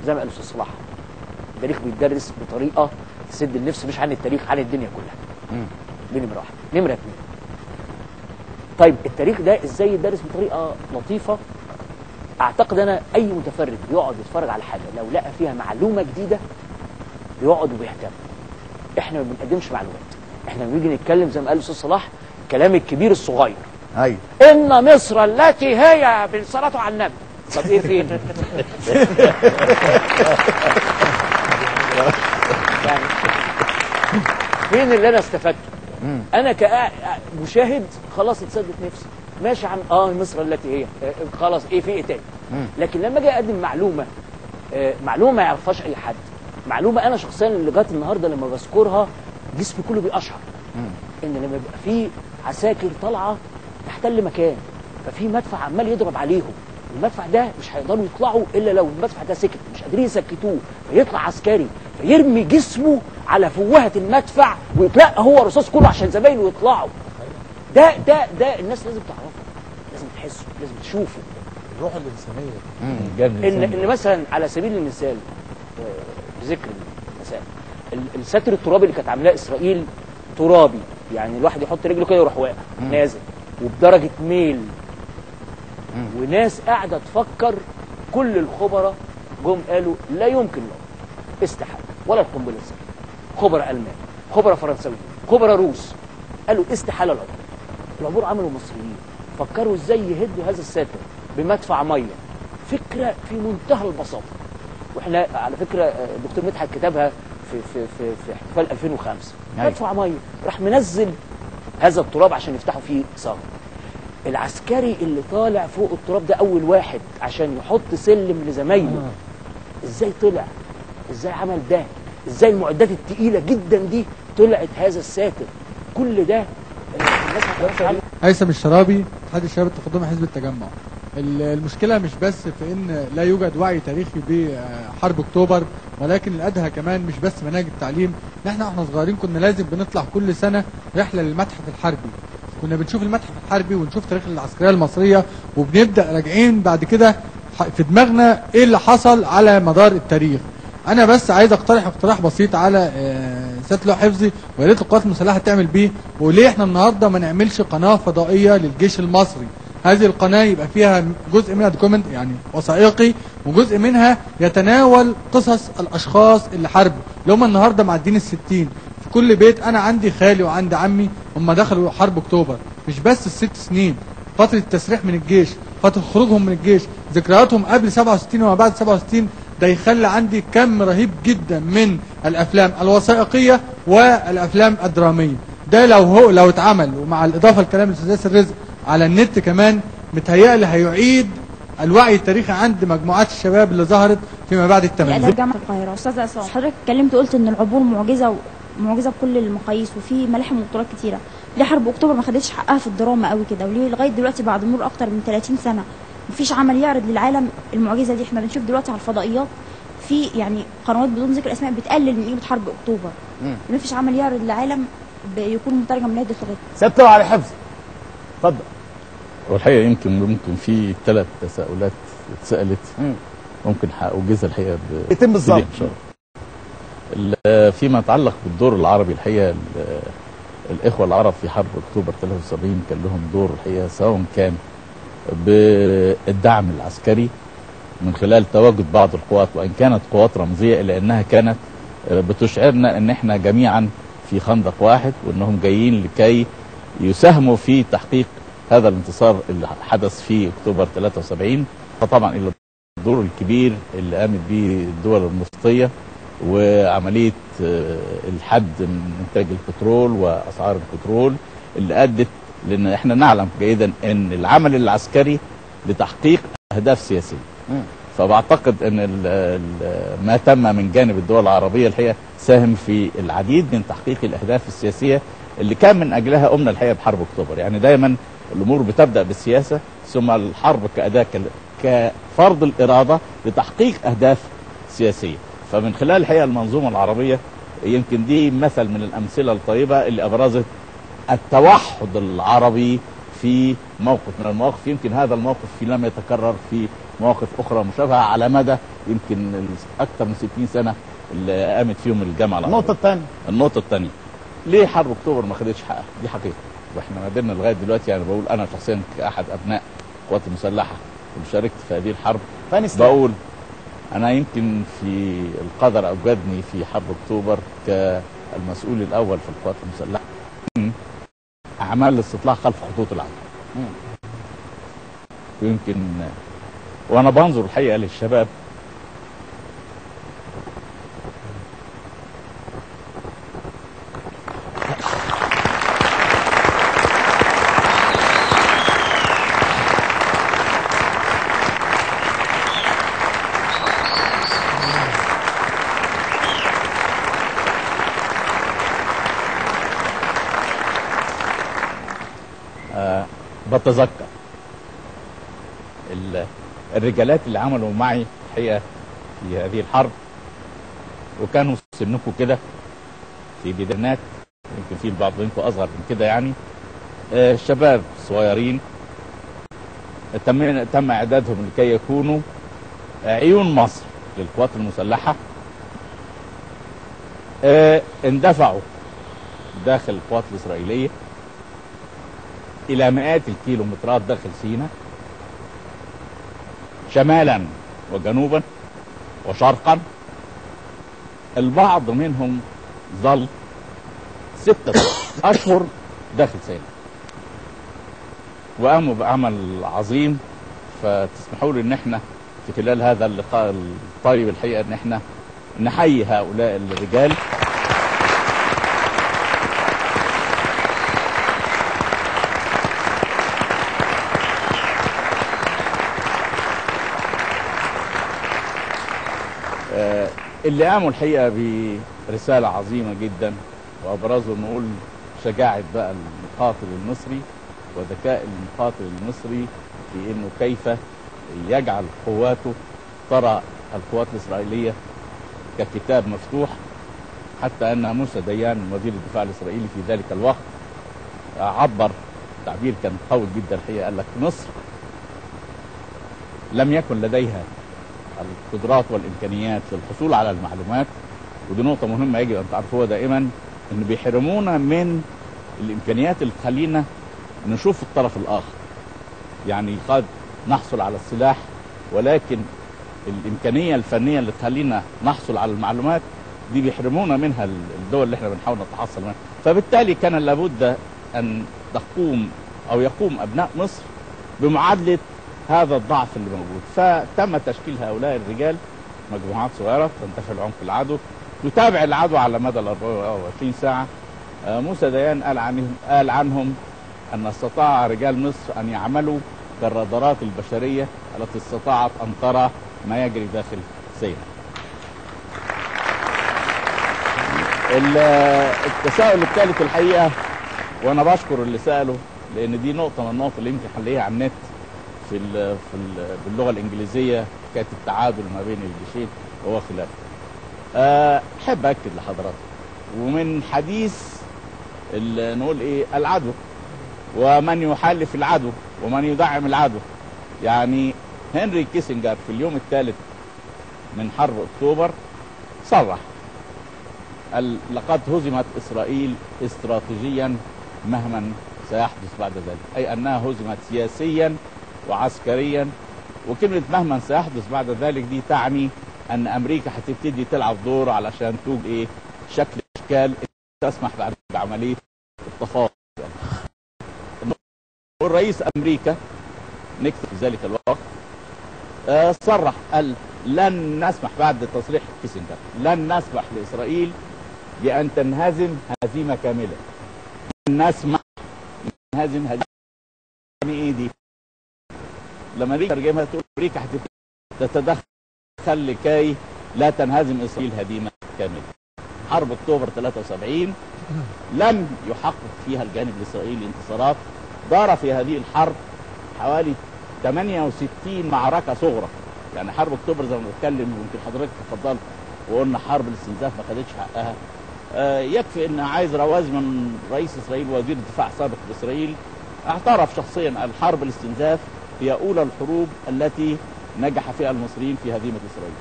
زي ما قال الاستاذ صلاح، التاريخ بيتدرس بطريقه تسد النفس، مش عن التاريخ، عن الدنيا كلها. دي نمره واحد. نمره اتنين، طيب التاريخ ده ازاي يدرس بطريقه لطيفه؟ اعتقد انا اي متفرج بيقعد يتفرج على حاجه لو لقى فيها معلومه جديده بيقعد وبيهتم. احنا ما بنقدمش معلومات، احنا بنيجي نتكلم زي ما قال الاستاذ صلاح كلام الكبير الصغير. ايوه، ان مصر التي هي بالصلاه على النبي. طب ايه فين؟ يعني فين اللي انا استفدته؟ انا كمشاهد خلاص اتسدت نفسي، ماشي عن مصر التي هي خلاص، ايه في ايه تاني؟ لكن لما اجي اقدم معلومه، معلومه ما يعرفهاش اي حد، معلومه انا شخصيا لغايه النهارده لما بذكرها جسمي كله بيقشعر، ان لما يبقى في عساكر طالعه تحتل مكان، ففي مدفع عمال يضرب عليهم، المدفع ده مش هيقدروا يطلعوا الا لو المدفع ده سكت، مش قادرين يسكتوه، فيطلع عسكري فيرمي جسمه على فوهه المدفع ويتلقى هو الرصاص كله عشان زمايله يطلعوا. ده الناس لازم تعرفه، لازم تحسه، لازم تشوفه. الروح الانسانيه. ان مثلا على سبيل المثال، بذكر المثال، الساتر الترابي اللي كانت عاملاه اسرائيل ترابي، يعني الواحد يحط رجله كده يروح واقع نازل وبدرجه ميل، وناس قاعده تفكر، كل الخبراء جم قالوا لا يمكن له استحاله، ولا القنبله الذريه، خبراء المان، خبراء فرنساويين، خبراء روس، قالوا استحاله العبور. العبور عملوا المصريين، فكروا ازاي يهدوا هذا الساتر بمدفع ميه، فكره في منتهى البساطه. واحنا على فكره الدكتور مدحت كتبها في احتفال 2005، مدفع ميه راح منزل هذا التراب عشان يفتحوا فيه ثغره. العسكري اللي طالع فوق التراب ده اول واحد عشان يحط سلم لزمايله، ازاي طلع؟ ازاي عمل ده؟ ازاي المعدات الثقيله جدا دي طلعت هذا الساتر؟ كل ده الناس ما تعرفش عنه. هيثم الشرابي، اتحاد الشباب التقدمي، حزب التجمع. المشكله مش بس في ان لا يوجد وعي تاريخي بحرب اكتوبر، ولكن الادهى كمان مش بس مناهج التعليم. احنا صغيرين كنا لازم بنطلع كل سنه رحله للمتحف الحربي، كنا بنشوف المتحف الحربي ونشوف تاريخ العسكريه المصريه، وبنبدا راجعين بعد كده في دماغنا ايه اللي حصل على مدار التاريخ. انا بس عايز اقترح اقتراح بسيط على سياده اللواء حفظي، ويا ريت القوات المسلحه تعمل بيه، وليه احنا النهارده ما نعملش قناه فضائيه للجيش المصري؟ هذه القناه يبقى فيها جزء منها دوكيومنت يعني وثائقي، وجزء منها يتناول قصص الاشخاص اللي حاربوا، اللي هم النهارده معدين ال60. في كل بيت انا عندي خالي وعندي عمي هم دخلوا حرب اكتوبر، مش بس ال6 سنين، فتره التسريح من الجيش، فتره خروجهم من الجيش، ذكرياتهم قبل 67 وما بعد 67، ده يخلي عندي كم رهيب جدا من الافلام الوثائقيه والافلام الدراميه. ده لو اتعمل، ومع الاضافه لكلام الاستاذ ياسر رزق على النت كمان، متهيألي هيعيد الوعي التاريخي عند مجموعات الشباب اللي ظهرت فيما بعد الثمانينات. جامعه القاهره. استاذ عصام، حضرتك اتكلمت وقلت ان العبور معجزه بكل المقاييس، وفي ملاحم وبطولات كتيره. ليه حرب اكتوبر ما خدتش حقها في الدراما قوي كده؟ وليه لغايه دلوقتي بعد مرور اكتر من 30 سنه مفيش عمل يعرض للعالم المعجزه دي؟ احنا بنشوف دلوقتي على الفضائيات في يعني قنوات بدون ذكر اسماء بتقلل من قيمه حرب اكتوبر. مفيش عمل يعرض للعالم يكون مترجم من عده لغات. سيادة على حفظ، اتفضل. والحقيقه يمكن في 3 تساؤلات اتسالت، ممكن اوجزها الحقيقه يتم بالظبط ان شاء الله. فيما يتعلق بالدور العربي، الحقيقه الاخوه العرب في حرب اكتوبر 73 كان لهم دور الحقيقه، سواء كان بالدعم العسكري من خلال تواجد بعض القوات، وان كانت قوات رمزيه، الا انها كانت بتشعرنا ان احنا جميعا في خندق واحد، وانهم جايين لكي يساهموا في تحقيق هذا الانتصار اللي حدث في اكتوبر 73. فطبعا الى الدور الكبير اللي قامت به الدول المفتيه، وعمليه الحد من انتاج البترول واسعار البترول اللي ادت، لان احنا نعلم جيدا ان العمل العسكري لتحقيق اهداف سياسيه. فبعتقد ان ما تم من جانب الدول العربيه الحقيقه ساهم في العديد من تحقيق الاهداف السياسيه اللي كان من اجلها قمنا الحقيقه بحرب اكتوبر. يعني دايما الامور بتبدا بالسياسه، ثم الحرب كاداه كفرض الاراده لتحقيق اهداف سياسيه. فمن خلال الحقيقه المنظومه العربيه يمكن دي مثل من الامثله الطيبه اللي ابرزت التوحد العربي في موقف من المواقف. يمكن هذا الموقف لم يتكرر في مواقف أخرى مشابهة على مدى يمكن أكثر من 60 سنة اللي قامت فيهم الجامعة العربية. النقطة الثانية، ليه حرب أكتوبر ما خدتش حقها؟ دي حقيقة، واحنا ما قدرنا لغاية دلوقتي. يعني بقول أنا شخصيا كأحد أبناء القوات المسلحة وشاركت في هذه الحرب، بقول أنا يمكن في القدر أوجدني في حرب أكتوبر كالمسؤول الأول في القوات المسلحة أعمال الاستطلاع خلف خطوط العدو. ويمكن وأنا بنظر الحقيقة للشباب بتذكر الرجالات اللي عملوا معي الحقيقه في هذه الحرب، وكانوا سنكم كده في بدايات، يمكن في البعض منكم اصغر من كده يعني، شباب صغيرين تم اعدادهم لكي يكونوا عيون مصر للقوات المسلحه. اندفعوا داخل القوات الاسرائيليه الى مئات الكيلومترات داخل سيناء، شمالا وجنوبا وشرقا. البعض منهم ظل 6 أشهر داخل سيناء وقاموا بعمل عظيم. فتسمحوا لي ان احنا في خلال هذا اللقاء الطيب الحقيقه ان احنا نحيي هؤلاء الرجال. اللي قاموا الحقيقه برساله عظيمه جدا، وابرزوا نقول شجاعه بقى المقاتل المصري وذكاء المقاتل المصري في انه كيف يجعل قواته ترى القوات الاسرائيليه ككتاب مفتوح. حتى ان موسى ديان وزير الدفاع الاسرائيلي في ذلك الوقت عبر تعبير كان قوي جدا الحقيقه، قال لك مصر لم يكن لديها القدرات والامكانيات للحصول على المعلومات. ودي نقطه مهمه يجب ان تعرفوها دائما، ان بيحرمونا من الامكانيات اللي تخلينا نشوف الطرف الاخر. يعني قد نحصل على السلاح، ولكن الامكانيه الفنيه اللي تخلينا نحصل على المعلومات دي بيحرمونا منها الدول اللي احنا بنحاول نتحصل منها. فبالتالي كان لابد ان يقوم ابناء مصر بمعادله هذا الضعف اللي موجود. فتم تشكيل هؤلاء الرجال مجموعات صغيره تنتفع العمق العدو، تتابع العدو على مدى ال 24 ساعه. موسى ديان قال عنهم ان استطاع رجال مصر ان يعملوا كالرادارات البشريه التي استطاعت ان ترى ما يجري داخل سيناء. التساؤل الثالث الحقيقه، وانا بشكر اللي ساله، لان دي نقطه من النقط اللي يمكن هنلاقيها على النت باللغه الانجليزيه، حكايه التعادل ما بين الجيشين وهو خلاف. احب اكد لحضراتكم، ومن حديث نقول ايه العدو ومن يحالف العدو ومن يدعم العدو. يعني هنري كيسنجر في اليوم الثالث من حرب اكتوبر صرح، قال لقد هزمت اسرائيل استراتيجيا مهما سيحدث بعد ذلك، اي انها هزمت سياسيا وعسكريا. وكلمه مهما سيحدث بعد ذلك دي تعني ان امريكا هتبتدي تلعب دور علشان توجد ايه شكل اشكال تسمح بعمليه التفاوض. والرئيس امريكا نيكسون في ذلك الوقت صرح، قال لن نسمح بعد تصريح كيسنجر لن نسمح لاسرائيل بان تنهزم هزيمه كامله. لن نسمح تنهزم هزيمه. يعني ايه دي؟ لما امريكا ترجمها تقول امريكا تتدخل لكي لا تنهزم اسرائيل هزيمه كامله. حرب اكتوبر 73 لم يحقق فيها الجانب الاسرائيلي انتصارات. دار في هذه الحرب حوالي 68 معركه صغرى. يعني حرب اكتوبر زي ما بنتكلم، ويمكن حضرتك اتفضلت وقلنا حرب الاستنزاف ما خدتش حقها. يكفي ان عايز رواز من رئيس اسرائيل ووزير الدفاع السابق باسرائيل اعترف شخصيا الحرب الاستنزاف هي أولى الحروب التي نجح فيها المصريين في هزيمة إسرائيل.